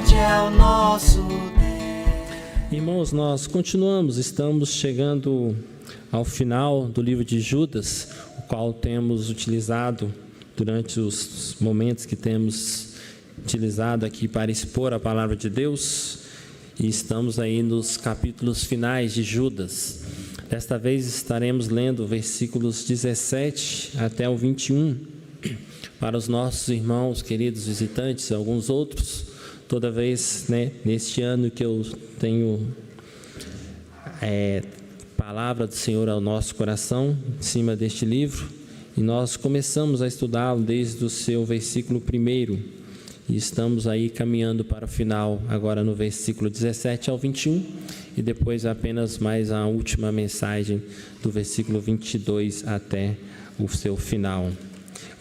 forte é o nosso Deus. Irmãos, nós continuamos, estamos chegando ao final do livro de Judas, o qual temos utilizado durante os momentos que temos utilizado aqui para expor a palavra de Deus, e estamos aí nos capítulos finais de Judas. Desta vez estaremos lendo versículos 17 até o 21, para os nossos irmãos, queridos visitantes, e alguns outros. Toda vez, neste ano que eu tenho palavra do Senhor ao nosso coração, em cima deste livro, e nós começamos a estudá-lo desde o seu versículo 1, e estamos aí caminhando para o final, agora no versículo 17 ao 21, e depois apenas mais a última mensagem do versículo 22 até o seu final.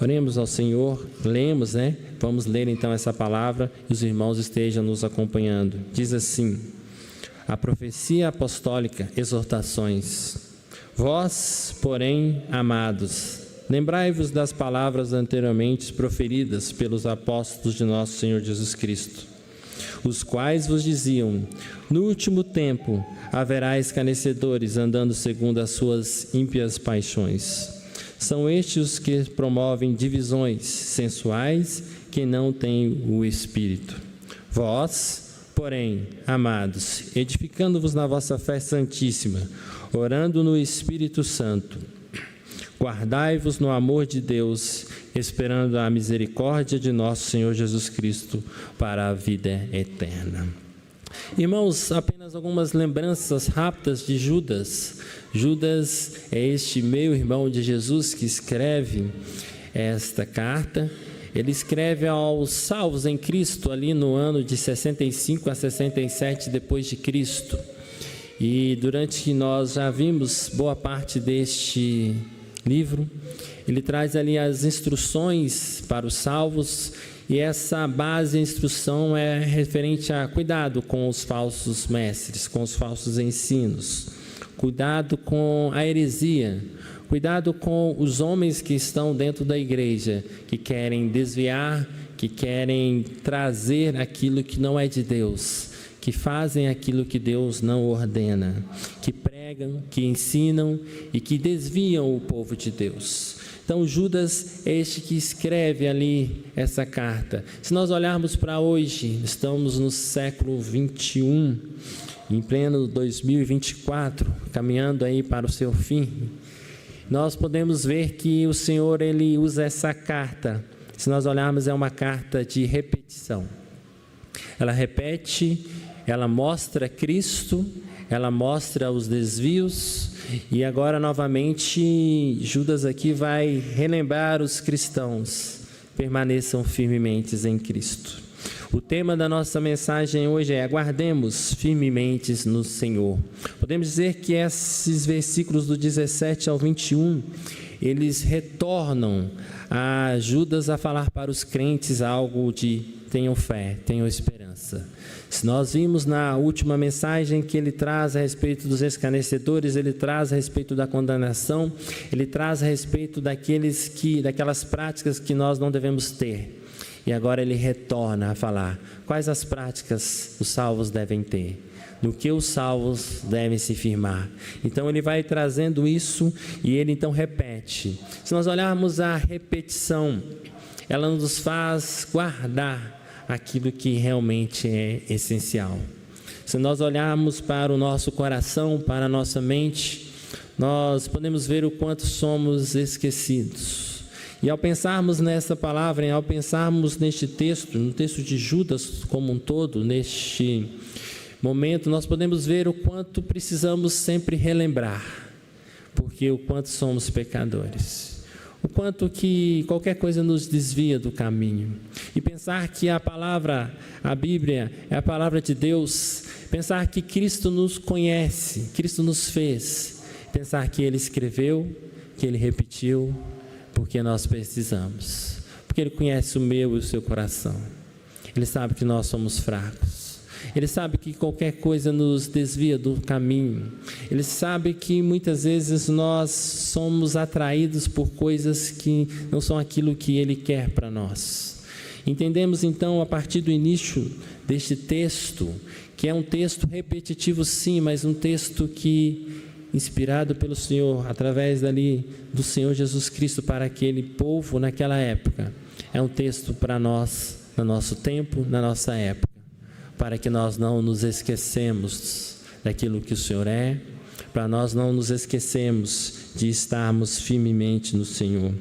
Oremos ao Senhor, lemos, Vamos ler então essa palavra e os irmãos estejam nos acompanhando. Diz assim: a profecia apostólica, exortações. Vós, porém, amados, lembrai-vos das palavras anteriormente proferidas pelos apóstolos de nosso Senhor Jesus Cristo, os quais vos diziam: no último tempo haverá escarnecedores andando segundo as suas ímpias paixões. São estes os que promovem divisões sensuais, que não têm o Espírito. Vós, porém, amados, edificando-vos na vossa fé santíssima, orando no Espírito Santo, guardai-vos no amor de Deus, esperando a misericórdia de nosso Senhor Jesus Cristo para a vida eterna. Irmãos, apenas algumas lembranças rápidas de Judas. Judas é este meio-irmão de Jesus que escreve esta carta. Ele escreve aos salvos em Cristo ali no ano de 65 a 67 depois de Cristo. E durante que nós já vimos boa parte deste livro, ele traz ali as instruções para os salvos, e essa base de instrução é referente a cuidado com os falsos mestres, com os falsos ensinos, cuidado com a heresia, cuidado com os homens que estão dentro da igreja, que querem desviar, que querem trazer aquilo que não é de Deus, que fazem aquilo que Deus não ordena, que pregam, que ensinam e que desviam o povo de Deus. Então Judas é este que escreve ali essa carta. Se nós olharmos para hoje, estamos no século 21, em pleno 2024, caminhando aí para o seu fim, nós podemos ver que o Senhor, ele usa essa carta. Se nós olharmos, é uma carta de repetição. Ela repete, ela mostra Cristo, ela mostra os desvios, e agora novamente Judas aqui vai relembrar os cristãos: permaneçam firmemente em Cristo. O tema da nossa mensagem hoje é: aguardemos firmemente no Senhor. Podemos dizer que esses versículos do 17 ao 21, eles retornam a Judas a falar para os crentes algo de: tenham fé, tenham esperança. Se nós vimos na última mensagem que ele traz a respeito dos escarnecedores, ele traz a respeito da condenação, ele traz a respeito daquelas práticas que nós não devemos ter. E agora ele retorna a falar quais as práticas os salvos devem ter, no que os salvos devem se firmar. Então ele vai trazendo isso e ele então repete. Se nós olharmos a repetição, ela nos faz guardar aquilo que realmente é essencial. Se nós olharmos para o nosso coração, para a nossa mente, nós podemos ver o quanto somos esquecidos. E ao pensarmos nessa palavra, ao pensarmos neste texto, no texto de Judas como um todo, neste momento, nós podemos ver o quanto precisamos sempre relembrar, porque o quanto somos pecadores. O quanto que qualquer coisa nos desvia do caminho. E pensar que a palavra, a Bíblia, é a palavra de Deus. Pensar que Cristo nos conhece, Cristo nos fez. Pensar que Ele escreveu, que Ele repetiu, porque nós precisamos. Porque Ele conhece o meu e o seu coração. Ele sabe que nós somos fracos. Ele sabe que qualquer coisa nos desvia do caminho. Ele sabe que muitas vezes nós somos atraídos por coisas que não são aquilo que Ele quer para nós. Entendemos então, a partir do início deste texto, que é um texto repetitivo sim, mas um texto que, inspirado pelo Senhor, através dali do Senhor Jesus Cristo para aquele povo naquela época, é um texto para nós, no nosso tempo, na nossa época, para que nós não nos esquecemos daquilo que o Senhor é, para nós não nos esquecemos de estarmos firmemente no Senhor.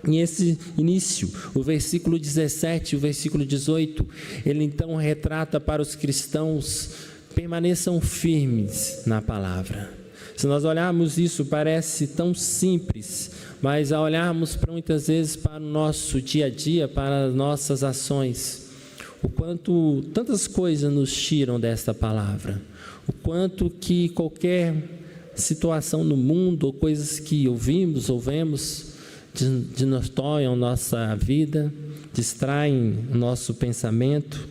E esse início, o versículo 17 e o versículo 18, ele então retrata para os cristãos: permaneçam firmes na palavra. Se nós olharmos isso, parece tão simples, mas ao olharmos para muitas vezes para o nosso dia a dia, para as nossas ações, o quanto tantas coisas nos tiram desta palavra, o quanto que qualquer situação no mundo, ou coisas que ouvimos, distorcem a nossa vida, distraem o nosso pensamento.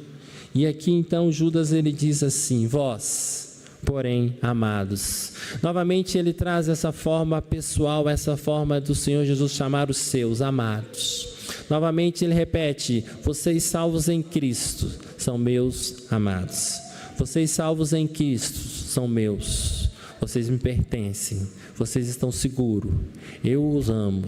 E aqui então Judas ele diz assim: vós, porém, amados. Novamente ele traz essa forma pessoal, essa forma do Senhor Jesus chamar os seus amados. Novamente ele repete: vocês salvos em Cristo são meus amados. Vocês salvos em Cristo são meus. Vocês me pertencem. Vocês estão seguros. Eu os amo.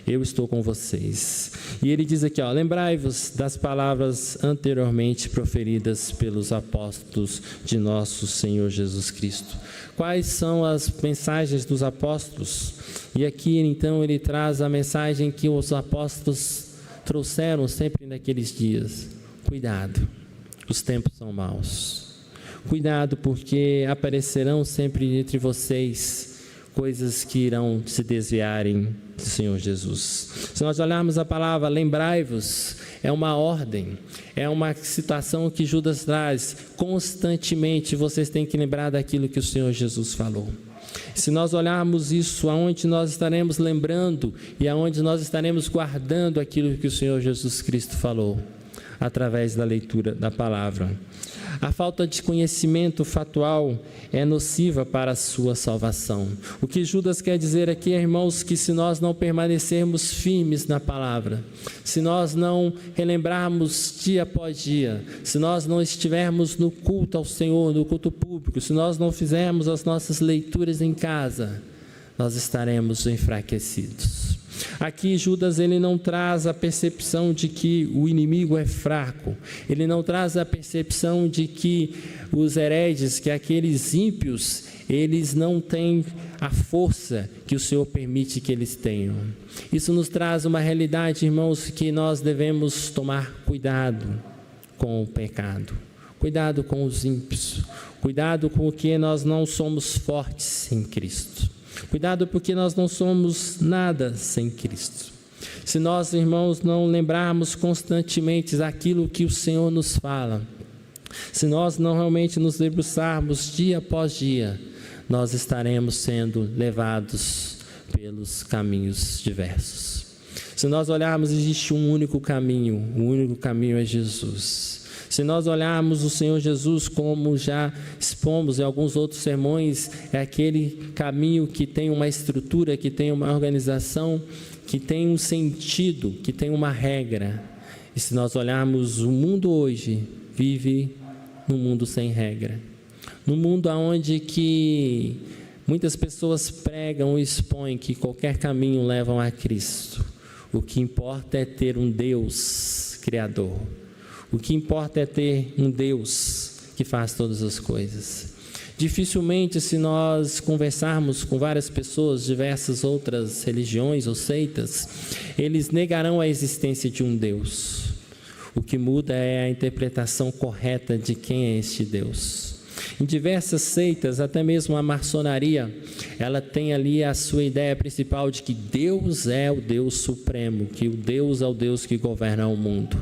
Eu estou com vocês. E ele diz aqui, lembrai-vos das palavras anteriormente proferidas pelos apóstolos de nosso Senhor Jesus Cristo. Quais são as mensagens dos apóstolos? E aqui então ele traz a mensagem que os apóstolos trouxeram sempre naqueles dias: cuidado, os tempos são maus. Cuidado, porque aparecerão sempre entre vocês coisas que irão se desviarem do Senhor Jesus. Se nós olharmos a palavra lembrai-vos, é uma ordem, é uma situação que Judas traz constantemente. Vocês têm que lembrar daquilo que o Senhor Jesus falou. Se nós olharmos isso, aonde nós estaremos lembrando e aonde nós estaremos guardando aquilo que o Senhor Jesus Cristo falou, através da leitura da palavra. A falta de conhecimento factual é nociva para a sua salvação. O que Judas quer dizer aqui, irmãos, que se nós não permanecermos firmes na palavra, se nós não relembrarmos dia após dia, se nós não estivermos no culto ao Senhor, no culto público, se nós não fizermos as nossas leituras em casa, nós estaremos enfraquecidos. Aqui Judas ele não traz a percepção de que o inimigo é fraco, ele não traz a percepção de que os hereges, que aqueles ímpios, eles não têm a força que o Senhor permite que eles tenham. Isso nos traz uma realidade, irmãos, que nós devemos tomar cuidado com o pecado, cuidado com os ímpios, cuidado com o que nós não somos fortes em Cristo. Cuidado, porque nós não somos nada sem Cristo. Se nós, irmãos, não lembrarmos constantemente aquilo que o Senhor nos fala, se nós não realmente nos debruçarmos dia após dia, nós estaremos sendo levados pelos caminhos diversos. Se nós olharmos, existe um único caminho, o único caminho é Jesus. Se nós olharmos o Senhor Jesus, como já expomos em alguns outros sermões, é aquele caminho que tem uma estrutura, que tem uma organização, que tem um sentido, que tem uma regra. E se nós olharmos o mundo hoje, vive num mundo sem regra. Num mundo onde que muitas pessoas pregam e expõem que qualquer caminho leva a Cristo. O que importa é ter um Deus Criador. O que importa é ter um Deus que faz todas as coisas. Dificilmente, se nós conversarmos com várias pessoas, diversas outras religiões ou seitas, eles negarão a existência de um Deus. O que muda é a interpretação correta de quem é este Deus. Em diversas seitas, até mesmo a maçonaria, ela tem ali a sua ideia principal de que Deus é o Deus supremo, que o Deus é o Deus que governa o mundo.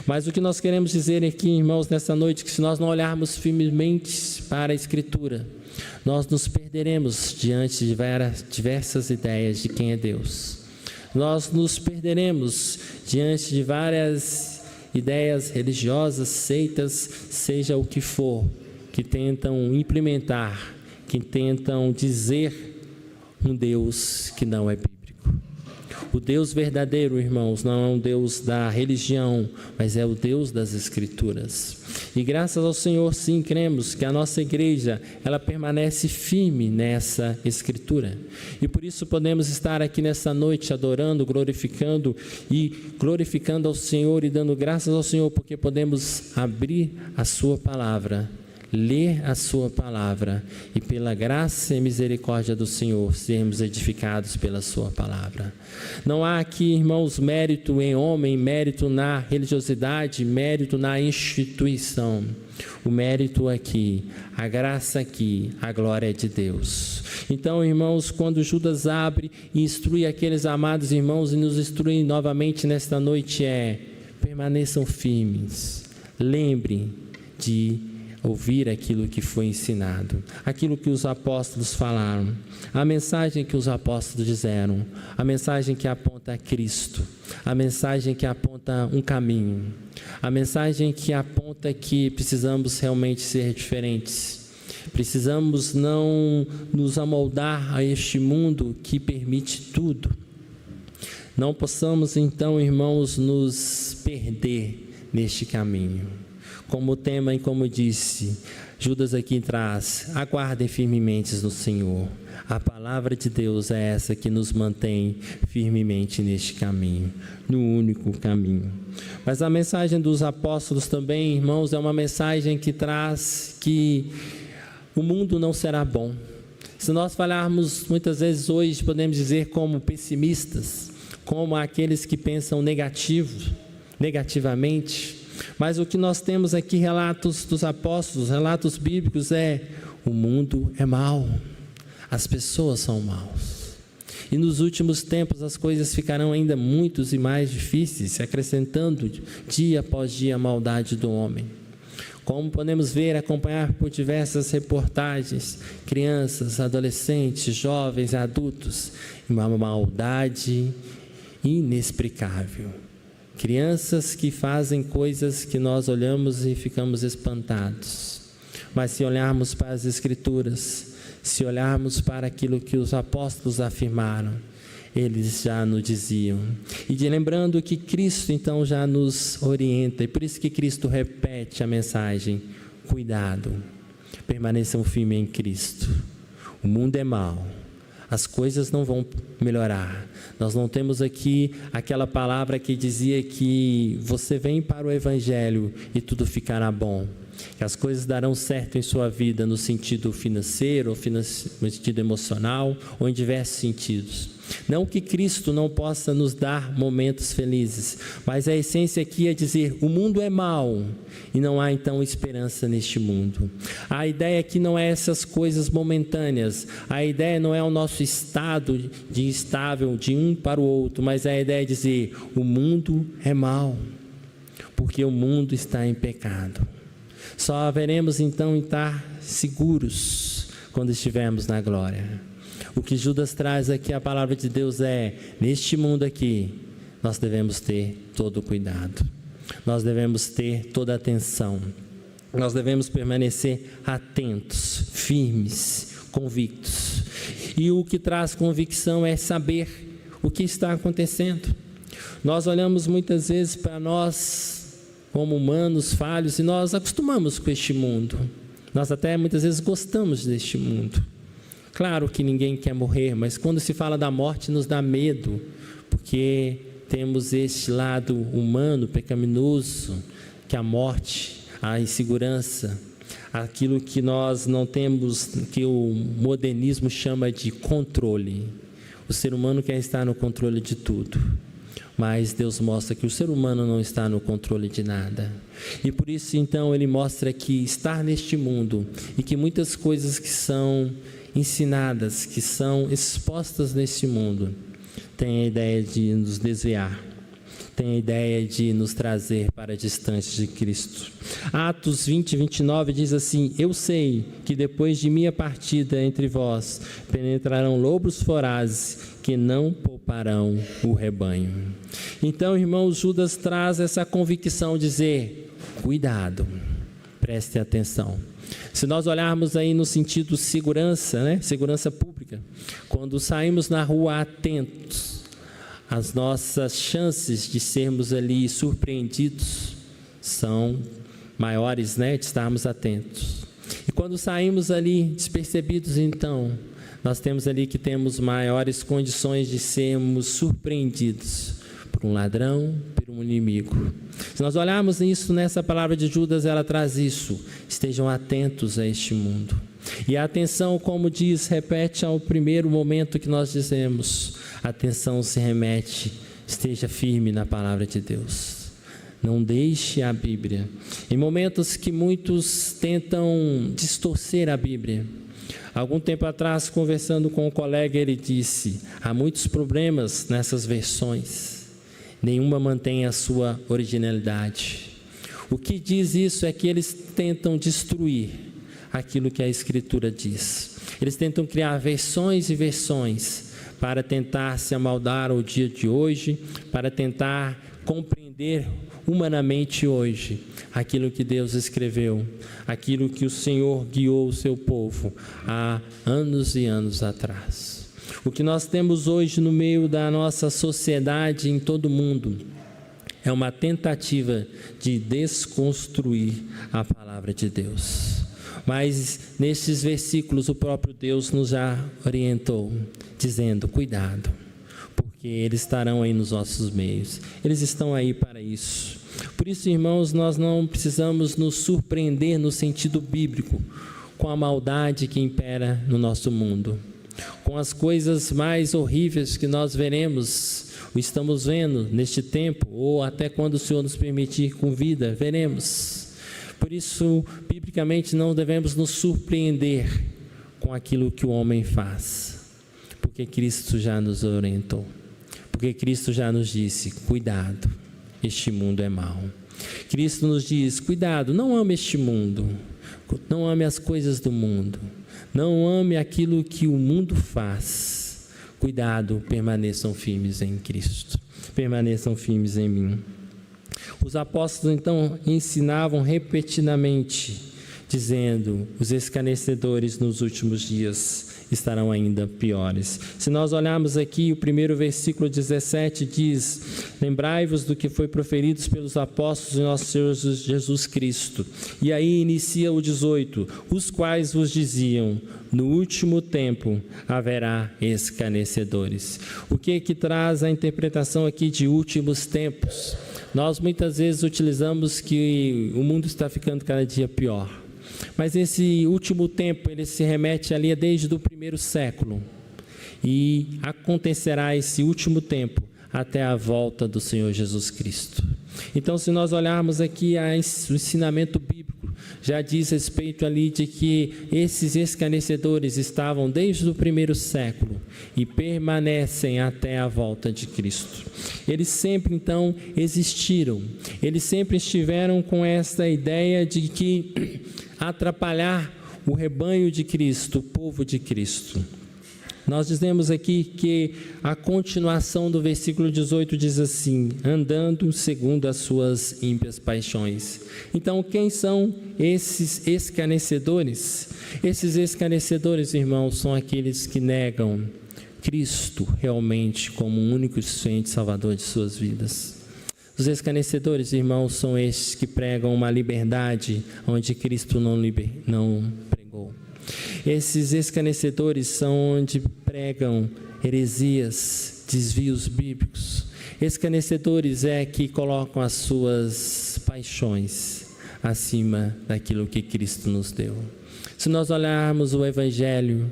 Mas o que nós queremos dizer aqui, irmãos, nessa noite, que se nós não olharmos firmemente para a Escritura, nós nos perderemos diante de diversas ideias de quem é Deus. Nós nos perderemos diante de várias ideias religiosas, seitas, seja o que for, que tentam implementar, que tentam dizer um Deus que não é bíblico. O Deus verdadeiro, irmãos, não é um Deus da religião, mas é o Deus das Escrituras. E graças ao Senhor, sim, cremos que a nossa igreja, ela permanece firme nessa Escritura. E por isso podemos estar aqui nessa noite adorando, glorificando ao Senhor e dando graças ao Senhor, porque podemos abrir a sua palavra, ler a sua palavra e pela graça e misericórdia do Senhor sermos edificados pela sua palavra. Não há aqui, irmãos, mérito em homem, mérito na religiosidade, mérito na instituição. O mérito aqui, a graça aqui, a glória é de Deus. Então, irmãos, quando Judas abre e instrui aqueles amados irmãos e nos instrui novamente nesta noite permaneçam firmes, lembrem de ouvir aquilo que foi ensinado, aquilo que os apóstolos falaram, a mensagem que os apóstolos disseram, a mensagem que aponta a Cristo, a mensagem que aponta um caminho, a mensagem que aponta que precisamos realmente ser diferentes, precisamos não nos amoldar a este mundo que permite tudo. Não possamos então, irmãos, nos perder neste caminho. Como tema e como disse, Judas aqui traz, aguardem firmemente no Senhor. A palavra de Deus é essa que nos mantém firmemente neste caminho, no único caminho. Mas a mensagem dos apóstolos também, irmãos, é uma mensagem que traz que o mundo não será bom. Se nós falarmos muitas vezes hoje, podemos dizer como pessimistas, como aqueles que pensam negativamente. Mas o que nós temos aqui, relatos dos apóstolos, relatos bíblicos, o mundo é mau, as pessoas são maus. E nos últimos tempos as coisas ficarão ainda muitos e mais difíceis, acrescentando dia após dia a maldade do homem. Como podemos ver, acompanhar por diversas reportagens, crianças, adolescentes, jovens, adultos, uma maldade inexplicável. Crianças que fazem coisas que nós olhamos e ficamos espantados. Mas se olharmos para as Escrituras, se olharmos para aquilo que os apóstolos afirmaram, eles já nos diziam. E lembrando que Cristo então já nos orienta, e por isso que Cristo repete a mensagem: cuidado, permaneçam firmes em Cristo. O mundo é mau. As coisas não vão melhorar. Nós não temos aqui aquela palavra que dizia que você vem para o Evangelho e tudo ficará bom, que as coisas darão certo em sua vida no sentido financeiro, ou no sentido emocional, ou em diversos sentidos. Não que Cristo não possa nos dar momentos felizes, mas a essência aqui é dizer: o mundo é mau e não há então esperança neste mundo. A ideia aqui não é essas coisas momentâneas, a ideia não é o nosso estado de instável de um para o outro, mas a ideia é dizer: o mundo é mau, porque o mundo está em pecado. Só haveremos então estar seguros quando estivermos na glória. O que Judas traz aqui, a palavra de Deus neste mundo aqui, nós devemos ter todo o cuidado, nós devemos ter toda a atenção, nós devemos permanecer atentos, firmes, convictos. E o que traz convicção é saber o que está acontecendo. Nós olhamos muitas vezes para nós como humanos falhos e nós acostumamos com este mundo. Nós até muitas vezes gostamos deste mundo. Claro que ninguém quer morrer, mas quando se fala da morte nos dá medo, porque temos este lado humano, pecaminoso, que a morte, a insegurança, aquilo que nós não temos, que o modernismo chama de controle. O ser humano quer estar no controle de tudo, mas Deus mostra que o ser humano não está no controle de nada. E por isso então ele mostra que estar neste mundo e que muitas coisas que são ensinadas, que são expostas neste mundo, tem a ideia de nos desviar, tem a ideia de nos trazer para distante de Cristo. Atos 20, 29 diz assim: eu sei que depois de minha partida entre vós, penetrarão lobos vorazes que não pouparão o rebanho. Então, irmãos, Judas traz essa convicção, dizer: cuidado, preste atenção. Se nós olharmos aí no sentido segurança, segurança pública, quando saímos na rua atentos as nossas chances de sermos ali surpreendidos são maiores, né? De estarmos atentos. E quando saímos ali despercebidos, então, nós temos ali que temos maiores condições de sermos surpreendidos por um ladrão, por um inimigo. Se nós olharmos isso nessa palavra de Judas, ela traz isso. Estejam atentos a este mundo. E a atenção, como diz, repete ao primeiro momento que nós dizemos. A atenção se remete, esteja firme na palavra de Deus. Não deixe a Bíblia. Em momentos que muitos tentam distorcer a Bíblia. Algum tempo atrás, conversando com um colega, ele disse: há muitos problemas nessas versões. Nenhuma mantém a sua originalidade. O que diz isso é que eles tentam destruir aquilo que a Escritura diz. Eles tentam criar versões e versões para tentar se amoldar ao dia de hoje, para tentar compreender humanamente hoje aquilo que Deus escreveu, aquilo que o Senhor guiou o seu povo há anos e anos atrás. O que nós temos hoje no meio da nossa sociedade em todo o mundo é uma tentativa de desconstruir a palavra de Deus. Mas nesses versículos o próprio Deus nos já orientou, dizendo: cuidado, porque eles estarão aí nos nossos meios, eles estão aí para isso. Por isso, irmãos, nós não precisamos nos surpreender no sentido bíblico com a maldade que impera no nosso mundo, com as coisas mais horríveis que nós veremos, ou estamos vendo neste tempo, ou até quando o Senhor nos permitir com vida, veremos. Por isso, biblicamente, não devemos nos surpreender com aquilo que o homem faz, porque Cristo já nos orientou, porque Cristo já nos disse: cuidado, este mundo é mau. Cristo nos diz: cuidado, não ame este mundo, não ame as coisas do mundo, não ame aquilo que o mundo faz. Cuidado, permaneçam firmes em Cristo, permaneçam firmes em mim. Os apóstolos então ensinavam repetidamente, dizendo: os escarnecedores nos últimos dias estarão ainda piores. Se nós olharmos aqui, o primeiro versículo 17 diz: lembrai-vos do que foi proferido pelos apóstolos de nosso Senhor Jesus Cristo. E aí inicia o 18: os quais vos diziam: no último tempo haverá escarnecedores. O que traz a interpretação aqui de últimos tempos? Nós muitas vezes utilizamos que o mundo está ficando cada dia pior. Mas esse último tempo, ele se remete ali desde o primeiro século. E acontecerá esse último tempo até a volta do Senhor Jesus Cristo. Então, se nós olharmos aqui o ensinamento bíblico, já diz respeito ali de que esses escarnecedores estavam desde o primeiro século e permanecem até a volta de Cristo. Eles sempre, então, existiram. Eles sempre estiveram com essa ideia de que atrapalhar o rebanho de Cristo, o povo de Cristo. Nós dizemos aqui que a continuação do versículo 18 diz assim: andando segundo as suas ímpias paixões. Então, quem são esses escarnecedores? Esses escarnecedores, irmãos, são aqueles que negam Cristo realmente como o único e suficiente Salvador de suas vidas. Os escarnecedores, irmãos, são estes que pregam uma liberdade onde Cristo não pregou. Esses escarnecedores são onde pregam heresias, desvios bíblicos. Escarnecedores é que colocam as suas paixões acima daquilo que Cristo nos deu. Se nós olharmos o Evangelho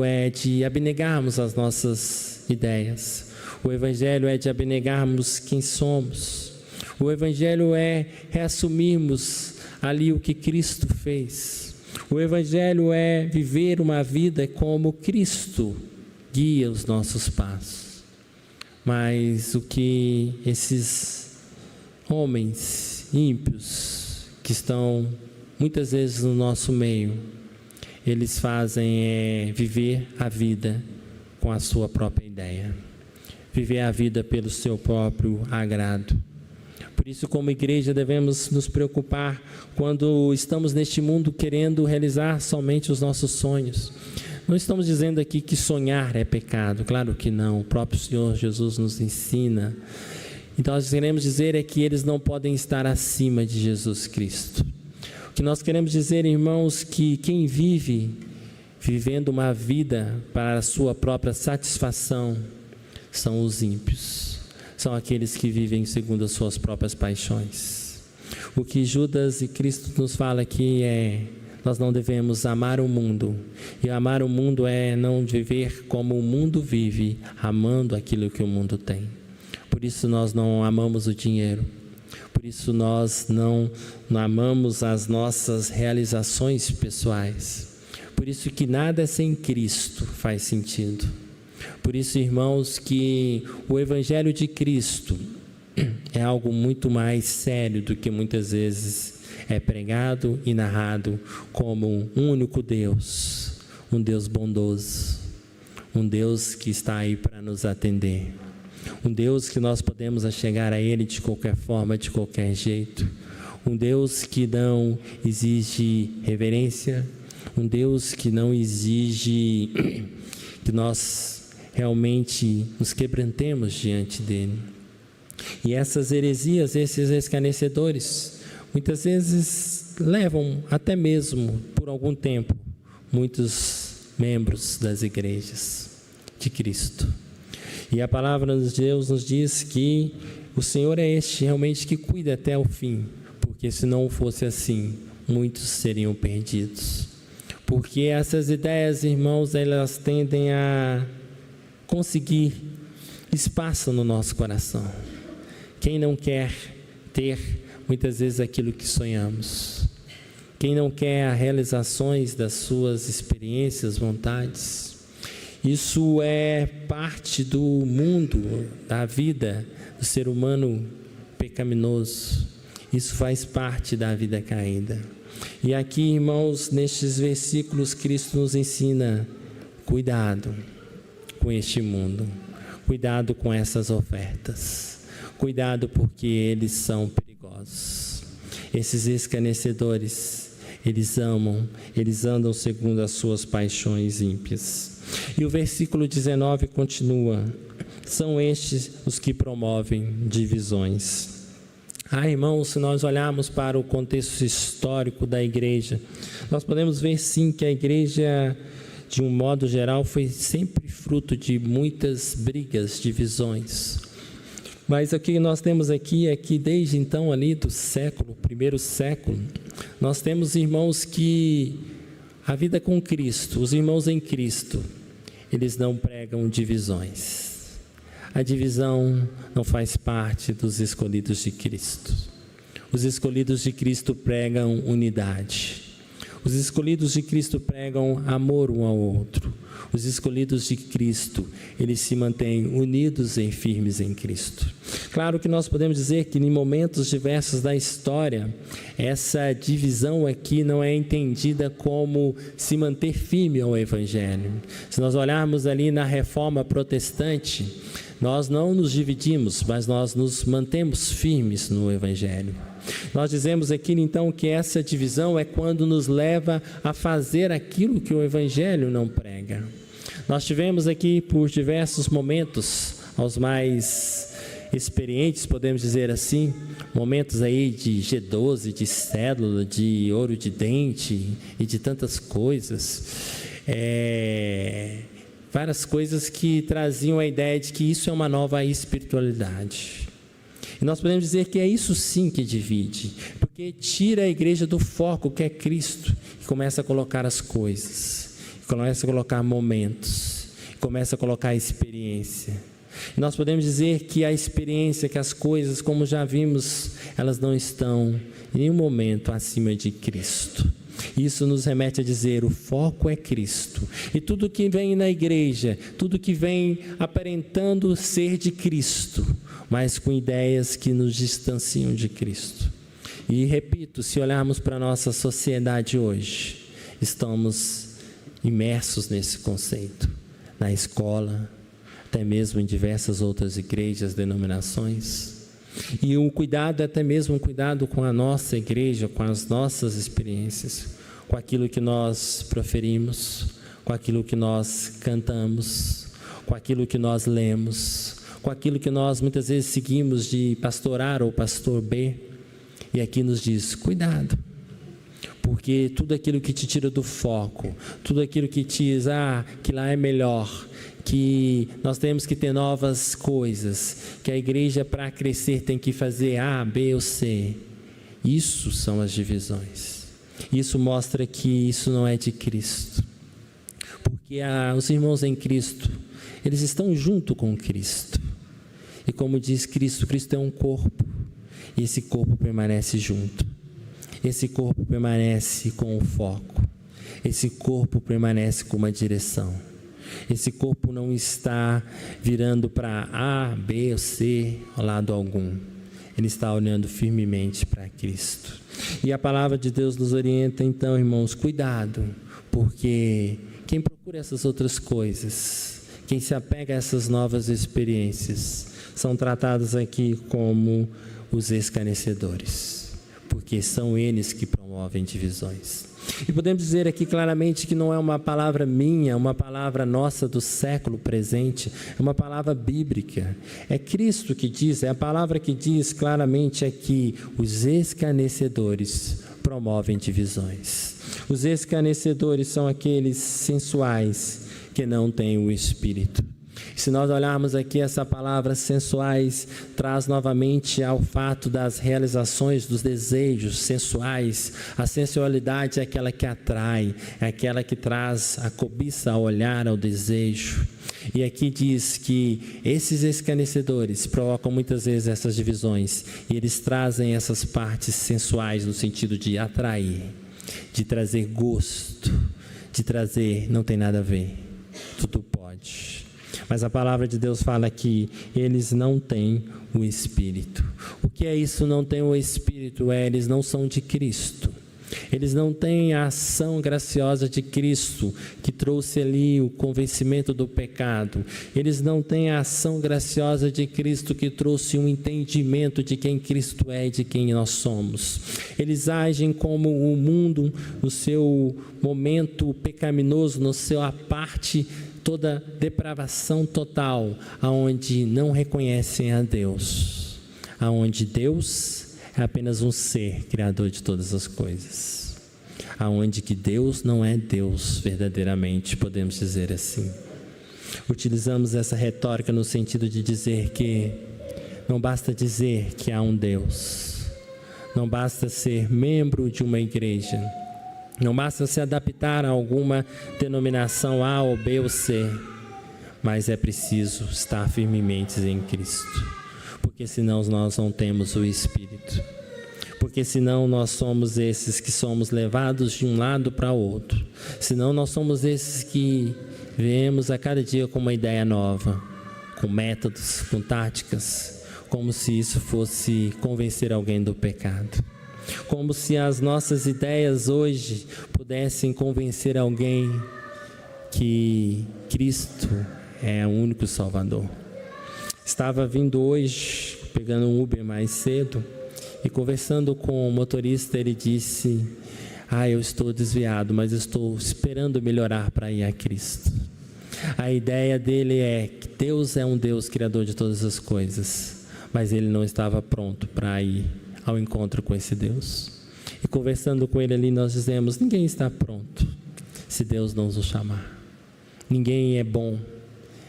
é de abnegarmos as nossas ideias. O Evangelho é de abnegarmos quem somos. O Evangelho é reassumirmos ali o que Cristo fez. O Evangelho é viver uma vida como Cristo guia os nossos passos. Mas o que esses homens ímpios que estão muitas vezes no nosso meio, eles fazem é viver a vida com a sua própria ideia. Viver a vida pelo seu próprio agrado. Por isso, como igreja, devemos nos preocupar quando estamos neste mundo querendo realizar somente os nossos sonhos. Não estamos dizendo aqui que sonhar é pecado, claro que não, o próprio Senhor Jesus nos ensina. Então nós queremos dizer é que eles não podem estar acima de Jesus Cristo. O que nós queremos dizer, irmãos, que quem vive vivendo uma vida para a sua própria satisfação são os ímpios, são aqueles que vivem segundo as suas próprias paixões. O que Judas e Cristo nos fala aqui é: nós não devemos amar o mundo, e amar o mundo é não viver como o mundo vive, amando aquilo que o mundo tem. Por isso nós não amamos o dinheiro, por isso nós não amamos as nossas realizações pessoais, por isso que nada sem Cristo faz sentido. Por isso, irmãos, que o Evangelho de Cristo é algo muito mais sério do que muitas vezes é pregado e narrado como um único Deus, um Deus bondoso, um Deus que está aí para nos atender, um Deus que nós podemos chegar a Ele de qualquer forma, de qualquer jeito, um Deus que não exige reverência, um Deus que não exige que nós realmente nos quebrantemos diante dEle. E essas heresias, esses escarnecedores, muitas vezes levam até mesmo, por algum tempo, muitos membros das igrejas de Cristo. E a palavra de Deus nos diz que o Senhor é este realmente que cuida até o fim, porque se não fosse assim, muitos seriam perdidos. Porque essas ideias, irmãos, elas tendem a conseguir espaço no nosso coração. Quem não quer ter muitas vezes aquilo que sonhamos? Quem não quer as realizações das suas experiências, vontades? Isso é parte do mundo, da vida do ser humano pecaminoso. Isso faz parte da vida caída. E aqui, irmãos, nestes versículos, Cristo nos ensina: cuidado com este mundo, cuidado com essas ofertas, cuidado porque eles são perigosos. Esses escarnecedores, eles andam segundo as suas paixões ímpias. E o versículo 19 continua: são estes os que promovem divisões. Irmãos, se nós olharmos para o contexto histórico da igreja, nós podemos ver sim que a igreja, de um modo geral, foi sempre fruto de muitas brigas, divisões. Mas o que nós temos aqui é que desde então ali do primeiro século, nós temos irmãos que a vida com Cristo, os irmãos em Cristo, eles não pregam divisões. A divisão não faz parte dos escolhidos de Cristo. Os escolhidos de Cristo pregam unidade. Os escolhidos de Cristo pregam amor um ao outro. Os escolhidos de Cristo, eles se mantêm unidos e firmes em Cristo. Claro que nós podemos dizer que em momentos diversos da história, essa divisão aqui não é entendida como se manter firme ao Evangelho. Se nós olharmos ali na Reforma Protestante, nós não nos dividimos, mas nós nos mantemos firmes no Evangelho. Nós dizemos aqui então que essa divisão é quando nos leva a fazer aquilo que o Evangelho não prega. Nós tivemos aqui por diversos momentos, aos mais experientes, podemos dizer assim, momentos aí de G12, de cédula, de ouro de dente e de tantas coisas. Várias coisas que traziam a ideia de que isso é uma nova espiritualidade. E nós podemos dizer que é isso sim que divide, porque tira a igreja do foco que é Cristo, e começa a colocar as coisas, começa a colocar momentos, começa a colocar a experiência. E nós podemos dizer que a experiência, que as coisas, como já vimos, elas não estão em nenhum momento acima de Cristo. Isso nos remete a dizer: o foco é Cristo. E tudo que vem na igreja, tudo que vem aparentando ser de Cristo, mas com ideias que nos distanciam de Cristo. E repito, se olharmos para a nossa sociedade hoje, estamos imersos nesse conceito, na escola, até mesmo em diversas outras igrejas, denominações. E um cuidado, até mesmo um cuidado com a nossa igreja, com as nossas experiências, com aquilo que nós proferimos, com aquilo que nós cantamos, com aquilo que nós lemos, com aquilo que nós muitas vezes seguimos de pastor A ou pastor B. E aqui nos diz, cuidado, porque tudo aquilo que te tira do foco, tudo aquilo que te diz, que lá é melhor, que nós temos que ter novas coisas, que a igreja para crescer tem que fazer A, B ou C. Isso são as divisões. Isso mostra que isso não é de Cristo. Porque os irmãos em Cristo, eles estão junto com Cristo. E como diz Cristo, Cristo é um corpo. E esse corpo permanece junto. Esse corpo permanece com o foco. Esse corpo permanece com uma direção. Esse corpo não está virando para A, B ou C, ao lado algum. Ele está olhando firmemente para Cristo. E a palavra de Deus nos orienta, então, irmãos, cuidado, porque quem procura essas outras coisas, quem se apega a essas novas experiências, são tratados aqui como os escarnecedores, porque são eles que promovem divisões. E podemos dizer aqui claramente que não é uma palavra minha, uma palavra nossa do século presente, é uma palavra bíblica. É Cristo que diz, é a palavra que diz claramente aqui, os escarnecedores promovem divisões. Os escarnecedores são aqueles sensuais que não têm o Espírito. Se nós olharmos aqui essa palavra sensuais, traz novamente ao fato das realizações, dos desejos sensuais. A sensualidade é aquela que atrai, é aquela que traz a cobiça ao olhar, ao desejo. E aqui diz que esses escarnecedores provocam muitas vezes essas divisões, e eles trazem essas partes sensuais no sentido de atrair, de trazer gosto, de trazer, não tem nada a ver, tudo pode. Mas a palavra de Deus fala que eles não têm o Espírito. O que é isso, não tem o Espírito? Eles não são de Cristo. Eles não têm a ação graciosa de Cristo, que trouxe ali o convencimento do pecado. Eles não têm a ação graciosa de Cristo, que trouxe um entendimento de quem Cristo é e de quem nós somos. Eles agem como o mundo no seu momento pecaminoso, no seu aparte, toda depravação total, aonde não reconhecem a Deus, aonde Deus é apenas um ser criador de todas as coisas, aonde que Deus não é Deus verdadeiramente, podemos dizer assim. Utilizamos essa retórica no sentido de dizer que não basta dizer que há um Deus, não basta ser membro de uma igreja, não basta se adaptar a alguma denominação A ou B ou C, mas é preciso estar firmemente em Cristo, porque senão nós não temos o Espírito, porque senão nós somos esses que somos levados de um lado para o outro, senão nós somos esses que viemos a cada dia com uma ideia nova, com métodos, com táticas, como se isso fosse convencer alguém do pecado. Como se as nossas ideias hoje pudessem convencer alguém que Cristo é o único Salvador. Estava vindo hoje, pegando um Uber mais cedo, e conversando com o motorista, ele disse: eu estou desviado, mas estou esperando melhorar para ir a Cristo. A ideia dele é que Deus é um Deus criador de todas as coisas, mas ele não estava pronto para ir ao encontro com esse Deus. E conversando com ele ali, nós dizemos: ninguém está pronto se Deus não nos chamar. Ninguém é bom,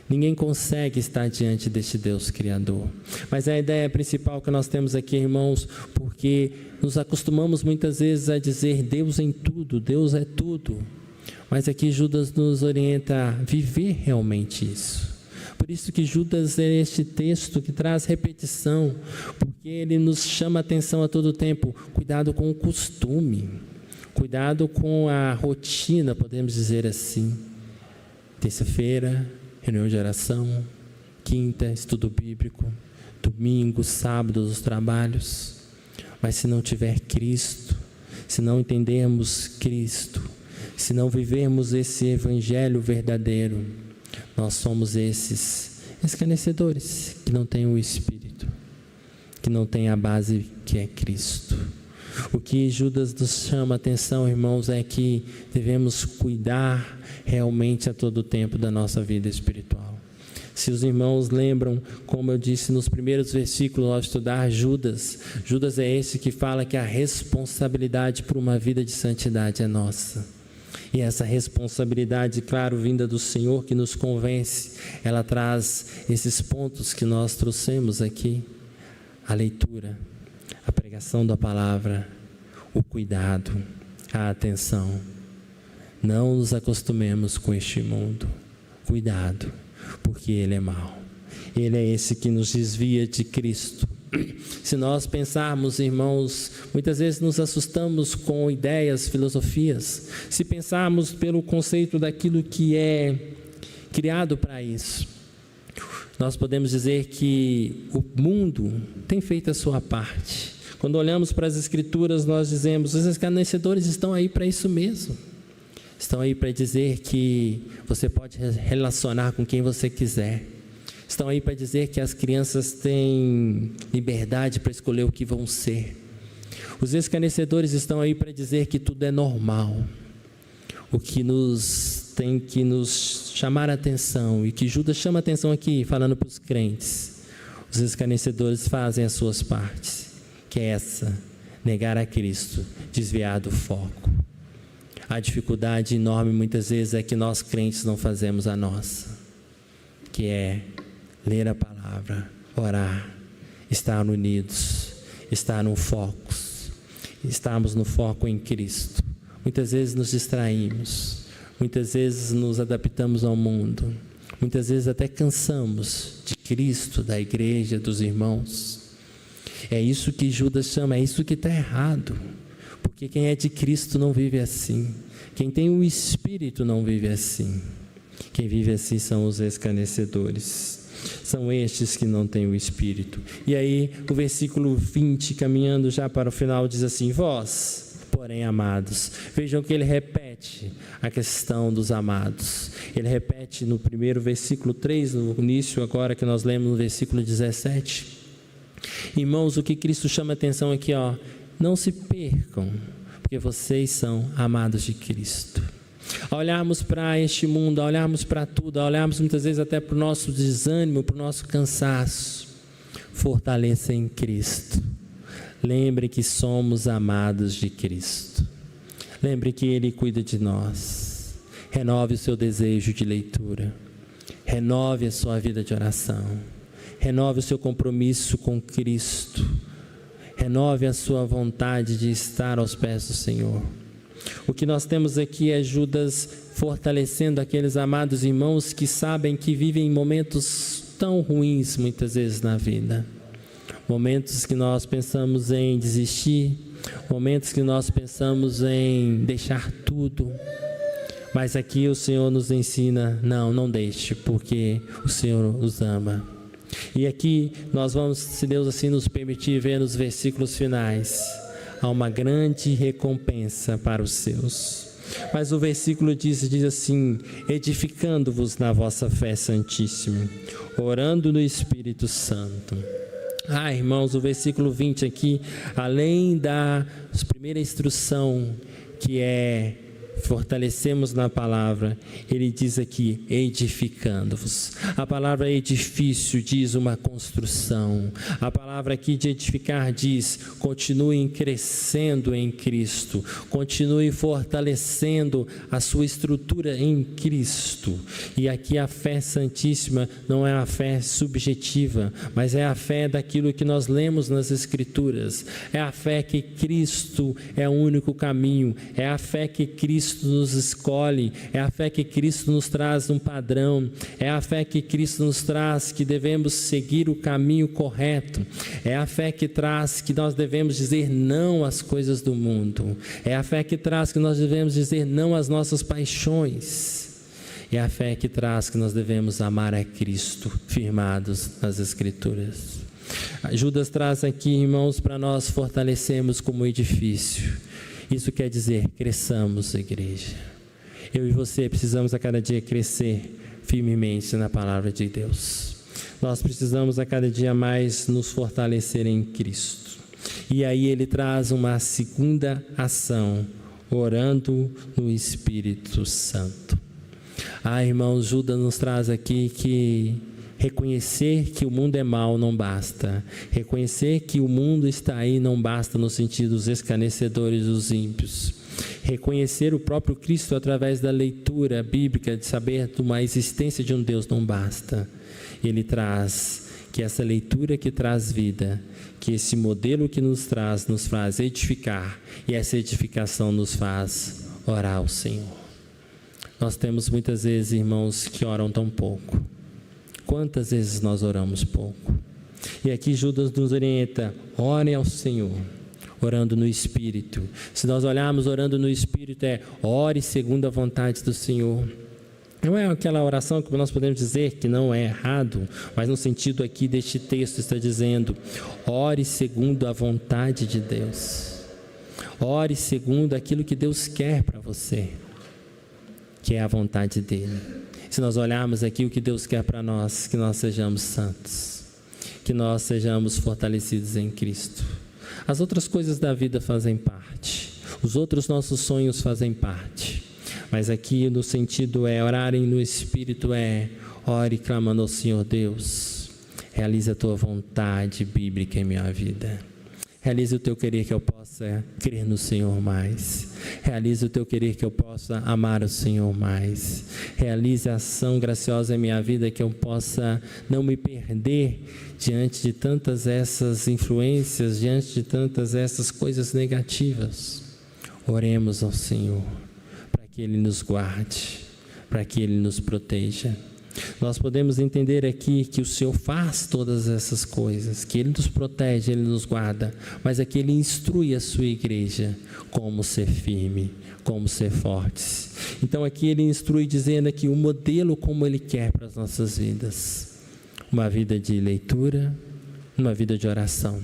ninguém consegue estar diante deste Deus Criador. Mas a ideia principal que nós temos aqui, irmãos, porque nos acostumamos muitas vezes a dizer Deus em tudo, Deus é tudo. Mas aqui Judas nos orienta a viver realmente isso. Por isso que Judas é este texto que traz repetição, porque ele nos chama a atenção a todo tempo. Cuidado com o costume, cuidado com a rotina, podemos dizer assim. Terça-feira, reunião de oração, quinta, estudo bíblico, domingo, sábado, os trabalhos. Mas se não tiver Cristo, se não entendermos Cristo, se não vivermos esse evangelho verdadeiro, nós somos esses escarnecedores que não têm o Espírito, que não têm a base que é Cristo. O que Judas nos chama a atenção, irmãos, é que devemos cuidar realmente a todo tempo da nossa vida espiritual. Se os irmãos lembram, como eu disse nos primeiros versículos ao estudar Judas é esse que fala que a responsabilidade por uma vida de santidade é nossa. E essa responsabilidade, claro, vinda do Senhor que nos convence, ela traz esses pontos que nós trouxemos aqui: a leitura, a pregação da palavra, o cuidado, a atenção. Não nos acostumemos com este mundo. Cuidado, porque ele é mau. Ele é esse que nos desvia de Cristo. Se nós pensarmos, irmãos, muitas vezes nos assustamos com ideias, filosofias. Se pensarmos pelo conceito daquilo que é criado para isso, nós podemos dizer que o mundo tem feito a sua parte. Quando olhamos para as Escrituras, nós dizemos: os escarnecedores estão aí para isso mesmo. Estão aí para dizer que você pode relacionar com quem você quiser. Estão aí para dizer que as crianças têm liberdade para escolher o que vão ser. Os escarnecedores estão aí para dizer que tudo é normal. O que tem que nos chamar a atenção, e que Judas chama a atenção aqui, falando para os crentes: os escarnecedores fazem as suas partes, que é essa: negar a Cristo, desviar do foco. A dificuldade enorme muitas vezes é que nós crentes não fazemos a nossa, que é ler a palavra, orar, estar unidos, estar no foco, estarmos no foco em Cristo. Muitas vezes nos distraímos, muitas vezes nos adaptamos ao mundo, muitas vezes até cansamos de Cristo, da igreja, dos irmãos. É isso que Judas chama, é isso que está errado, porque quem é de Cristo não vive assim, quem tem o Espírito não vive assim. Quem vive assim são os escarnecedores. São estes que não têm o Espírito. E aí, o versículo 20, caminhando já para o final, diz assim: vós, porém, amados. Vejam que ele repete a questão dos amados. Ele repete no primeiro versículo 3, no início agora que nós lemos no versículo 17. Irmãos, o que Cristo chama a atenção aqui, não se percam, porque vocês são amados de Cristo. Ao olharmos para este mundo, ao olharmos para tudo, ao olharmos muitas vezes até para o nosso desânimo, para o nosso cansaço, fortaleça em Cristo. Lembre que somos amados de Cristo. Lembre que Ele cuida de nós. Renove o seu desejo de leitura. Renove a sua vida de oração. Renove o seu compromisso com Cristo. Renove a sua vontade de estar aos pés do Senhor. O que nós temos aqui é Judas fortalecendo aqueles amados irmãos que sabem que vivem momentos tão ruins muitas vezes na vida. Momentos que nós pensamos em desistir, momentos que nós pensamos em deixar tudo. Mas aqui o Senhor nos ensina: não deixe, porque o Senhor os ama. E aqui nós vamos, se Deus assim nos permitir, ver nos versículos finais, há uma grande recompensa para os seus. Mas o versículo diz assim: edificando-vos na vossa fé santíssima, orando no Espírito Santo. Irmãos, o versículo 20 aqui, além da primeira instrução, que é fortalecemos na palavra, ele diz aqui: edificando-vos. A palavra edifício diz uma construção. A palavra aqui de edificar diz: continuem crescendo em Cristo, continuem fortalecendo a sua estrutura em Cristo. E aqui a fé santíssima não é a fé subjetiva, mas é a fé daquilo que nós lemos nas Escrituras. É a fé que Cristo é o único caminho, é a fé que Cristo nos escolhe, é a fé que Cristo nos traz um padrão, é a fé que Cristo nos traz que devemos seguir o caminho correto, é a fé que traz que nós devemos dizer não às coisas do mundo, é a fé que traz que nós devemos dizer não às nossas paixões, é a fé que traz que nós devemos amar a Cristo, firmados nas Escrituras. Judas traz aqui, irmãos, para nós fortalecermos como edifício. Isso quer dizer, cresçamos, igreja. Eu e você precisamos a cada dia crescer firmemente na palavra de Deus. Nós precisamos a cada dia mais nos fortalecer em Cristo. E aí ele traz uma segunda ação, orando no Espírito Santo. Irmãos, Judas nos traz aqui que reconhecer que o mundo é mau não basta. Reconhecer que o mundo está aí não basta no sentido dos escarnecedores, dos ímpios. Reconhecer o próprio Cristo através da leitura bíblica, de saber de uma existência de um Deus, não basta. Ele traz que essa leitura que traz vida, que esse modelo que nos faz edificar, e essa edificação nos faz orar ao Senhor. Nós temos muitas vezes irmãos que oram tão pouco. Quantas vezes nós oramos pouco? E aqui Judas nos orienta: orem ao Senhor, orando no Espírito. Se nós olharmos orando no Espírito, ore segundo a vontade do Senhor. Não é aquela oração que nós podemos dizer que não é errado, mas no sentido aqui deste texto está dizendo: ore segundo a vontade de Deus. Ore segundo aquilo que Deus quer para você, que é a vontade dele. Se nós olharmos aqui o que Deus quer para nós, que nós sejamos santos, que nós sejamos fortalecidos em Cristo. As outras coisas da vida fazem parte, os outros nossos sonhos fazem parte, mas aqui no sentido orarem no Espírito ore clamando ao Senhor: Deus, realize a tua vontade bíblica em minha vida. Realize o teu querer que eu possa crer no Senhor mais. Realize o teu querer que eu possa amar o Senhor mais. Realize a ação graciosa em minha vida, que eu possa não me perder diante de tantas essas influências, diante de tantas essas coisas negativas. Oremos ao Senhor para que Ele nos guarde, para que Ele nos proteja. Nós podemos entender aqui que o Senhor faz todas essas coisas, que Ele nos protege, Ele nos guarda, mas aqui Ele instrui a sua igreja como ser firme, como ser fortes. Então aqui Ele instrui dizendo aqui o modelo como Ele quer para as nossas vidas. Uma vida de leitura, uma vida de oração.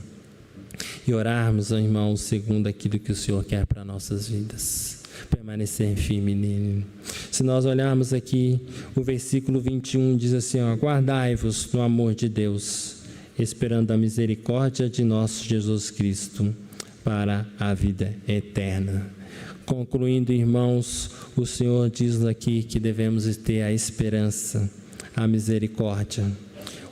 E orarmos, irmãos, segundo aquilo que o Senhor quer para nossas vidas. Permanecer firme nele. Se nós olharmos aqui, o versículo 21 diz assim: guardai-vos no amor de Deus, esperando a misericórdia de nosso Jesus Cristo para a vida eterna. Concluindo, irmãos, o Senhor diz aqui que devemos ter a esperança, a misericórdia,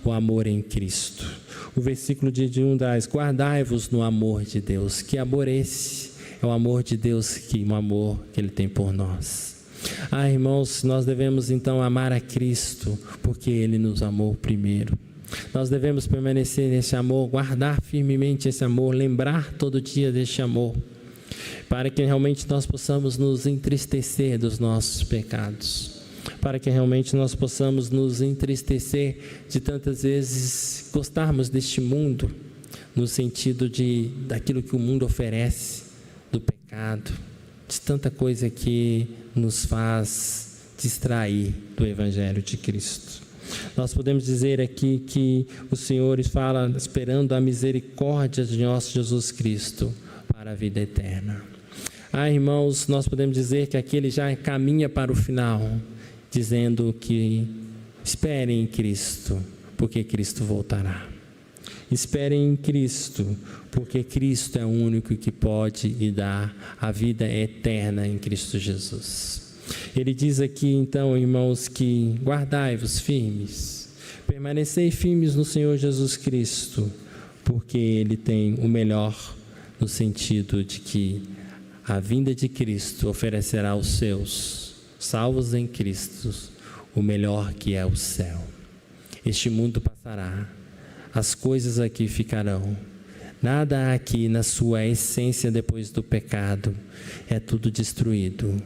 o amor em Cristo. O versículo de 1 diz: guardai-vos no amor de Deus. Que amor é esse? É o amor de Deus, um amor que Ele tem por nós. Irmãos, nós devemos então amar a Cristo, porque Ele nos amou primeiro. Nós devemos permanecer nesse amor, guardar firmemente esse amor, lembrar todo dia deste amor, para que realmente nós possamos nos entristecer dos nossos pecados, para que realmente nós possamos nos entristecer de tantas vezes gostarmos deste mundo, no sentido daquilo que o mundo oferece, do pecado, de tanta coisa que nos faz distrair do Evangelho de Cristo. Nós podemos dizer aqui que o Senhor fala esperando a misericórdia de nosso Jesus Cristo para a vida eterna. Irmãos, nós podemos dizer que aqui Ele já caminha para o final, dizendo que esperem em Cristo, porque Cristo voltará. Esperem em Cristo, porque Cristo é o único que pode lhe dar a vida eterna em Cristo Jesus. Ele diz aqui então, irmãos, que guardai-vos firmes, permanecei firmes no Senhor Jesus Cristo, porque Ele tem o melhor, no sentido de que a vinda de Cristo oferecerá aos seus, salvos em Cristo, o melhor que é o céu. Este mundo passará, as coisas aqui ficarão, nada há aqui na sua essência depois do pecado, é tudo destruído.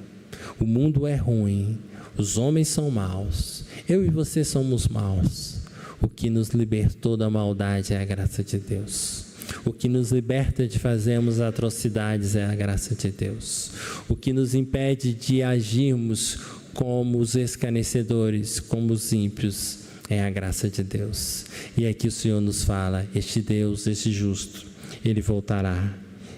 O mundo é ruim, os homens são maus, eu e você somos maus. O que nos libertou da maldade é a graça de Deus. O que nos liberta de fazermos atrocidades é a graça de Deus. O que nos impede de agirmos como os escarnecedores, como os ímpios, é a graça de Deus. E aqui o Senhor nos fala: este Deus, este justo, Ele voltará.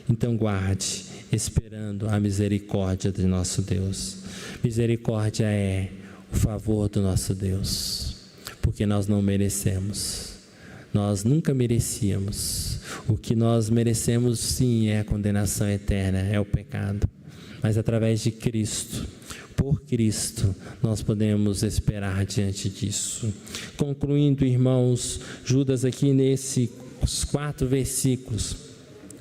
Então guarde, esperando a misericórdia de nosso Deus. Misericórdia é o favor do nosso Deus, porque nós não merecemos, nós nunca merecíamos. O que nós merecemos, sim, é a condenação eterna, é o pecado. Mas através de Cristo, por Cristo, nós podemos esperar diante disso. Concluindo, irmãos, Judas aqui nesses 4 versículos,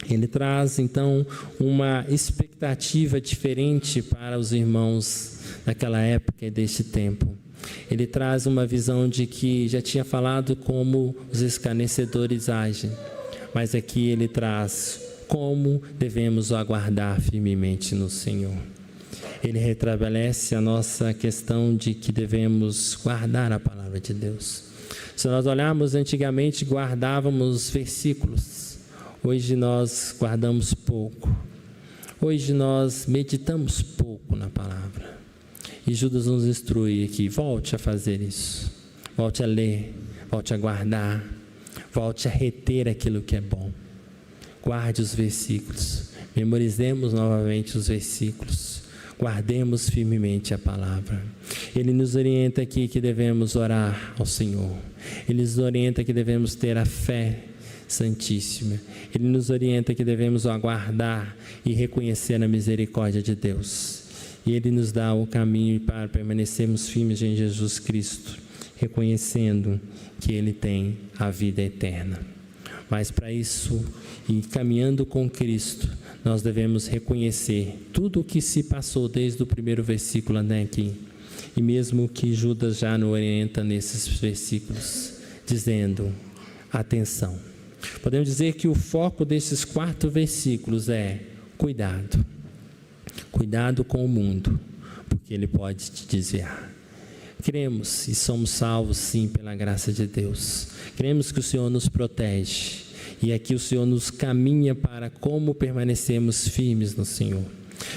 ele traz então uma expectativa diferente para os irmãos daquela época e deste tempo. Ele traz uma visão de que já tinha falado como os escarnecedores agem, mas aqui ele traz como devemos aguardar firmemente no Senhor. Ele restabelece a nossa questão de que devemos guardar a palavra de Deus. Se nós olharmos antigamente, guardávamos versículos. Hoje nós guardamos pouco. Hoje nós meditamos pouco na palavra. E Judas nos instrui aqui, volte a fazer isso. Volte a ler, volte a guardar, volte a reter aquilo que é bom. Guarde os versículos, memorizemos novamente os versículos, guardemos firmemente a palavra. Ele nos orienta aqui que devemos orar ao Senhor. Ele nos orienta que devemos ter a fé santíssima. Ele nos orienta que devemos aguardar e reconhecer a misericórdia de Deus. E Ele nos dá o caminho para permanecermos firmes em Jesus Cristo, reconhecendo que Ele tem a vida eterna. Mas para isso, e caminhando com Cristo, nós devemos reconhecer tudo o que se passou desde o primeiro versículo até aqui. E mesmo que Judas já nos orienta nesses versículos, dizendo, atenção. Podemos dizer que o foco desses 4 versículos é cuidado. Cuidado com o mundo, porque ele pode te desviar. Cremos e somos salvos sim pela graça de Deus. Cremos que o Senhor nos protege e aqui o Senhor nos caminha para como permanecermos firmes no Senhor.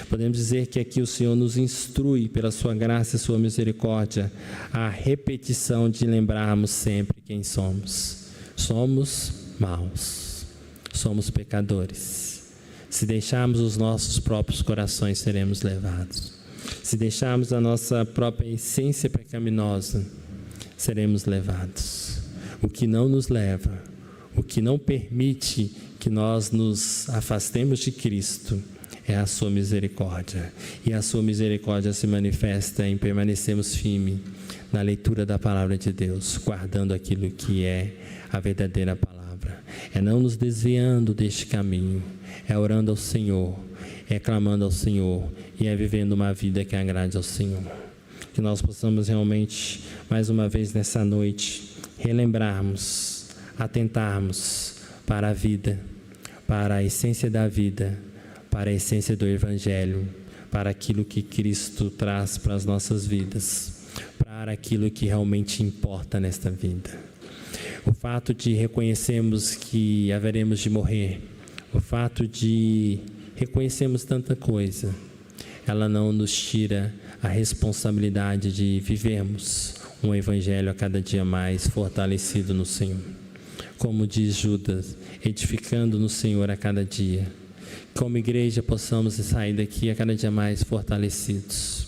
Podemos dizer que aqui o Senhor nos instrui pela sua graça e sua misericórdia a repetição de lembrarmos sempre quem somos. Somos maus, somos pecadores. Se deixarmos os nossos próprios corações, seremos levados. Se deixarmos a nossa própria essência pecaminosa, seremos levados. O que não nos leva, o que não permite que nós nos afastemos de Cristo, é a sua misericórdia. E a sua misericórdia se manifesta em permanecermos firmes na leitura da palavra de Deus, guardando aquilo que é a verdadeira palavra. É não nos desviando deste caminho, é orando ao Senhor, é clamando ao Senhor e é vivendo uma vida que agrade ao Senhor. Que nós possamos realmente, mais uma vez nessa noite, relembrarmos, atentarmos para a vida, para a essência da vida, para a essência do Evangelho, para aquilo que Cristo traz para as nossas vidas, para aquilo que realmente importa nesta vida. O fato de reconhecermos que haveremos de morrer, o fato de reconhecermos tanta coisa, ela não nos tira a responsabilidade de vivermos um Evangelho a cada dia mais fortalecido no Senhor. Como diz Judas, edificando no Senhor a cada dia. Como igreja possamos sair daqui a cada dia mais fortalecidos,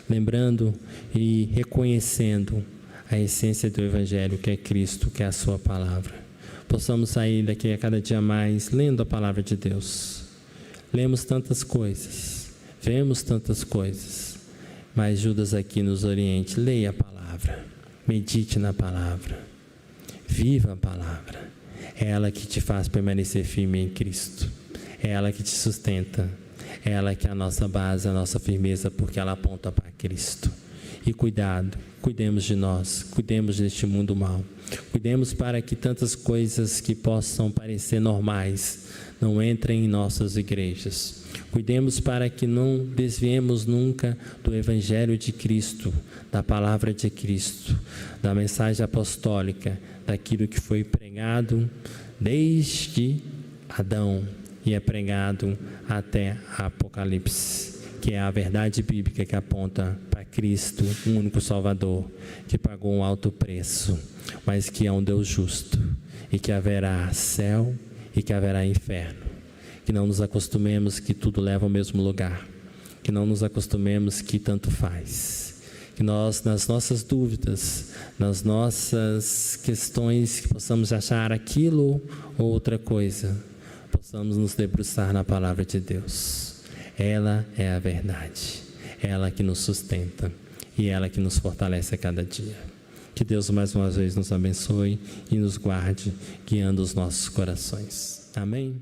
lembrando e reconhecendo a essência do Evangelho, que é Cristo, que é a sua palavra. Possamos sair daqui a cada dia mais lendo a palavra de Deus. Lemos tantas coisas, vemos tantas coisas, mas Judas aqui nos oriente, leia a palavra, medite na palavra, viva a palavra. É ela que te faz permanecer firme em Cristo, é ela que te sustenta, é ela que é a nossa base, a nossa firmeza, porque ela aponta para Cristo. E cuidado, cuidemos de nós, cuidemos deste mundo mau, cuidemos para que tantas coisas que possam parecer normais não entrem em nossas igrejas. Cuidemos para que não desviemos nunca do Evangelho de Cristo, da palavra de Cristo, da mensagem apostólica, daquilo que foi pregado desde Adão e é pregado até Apocalipse, que é a verdade bíblica que aponta para Cristo, um único Salvador, que pagou um alto preço, mas que é um Deus justo, e que haverá céu e que haverá inferno. Que não nos acostumemos que tudo leva ao mesmo lugar, que não nos acostumemos que tanto faz, Que nós, nas nossas dúvidas, nas nossas questões, que possamos achar aquilo ou outra coisa, possamos nos debruçar na palavra de Deus. Ela é a verdade, ela que nos sustenta e ela que nos fortalece a cada dia. Que Deus mais uma vez nos abençoe e nos guarde, guiando os nossos corações. Amém?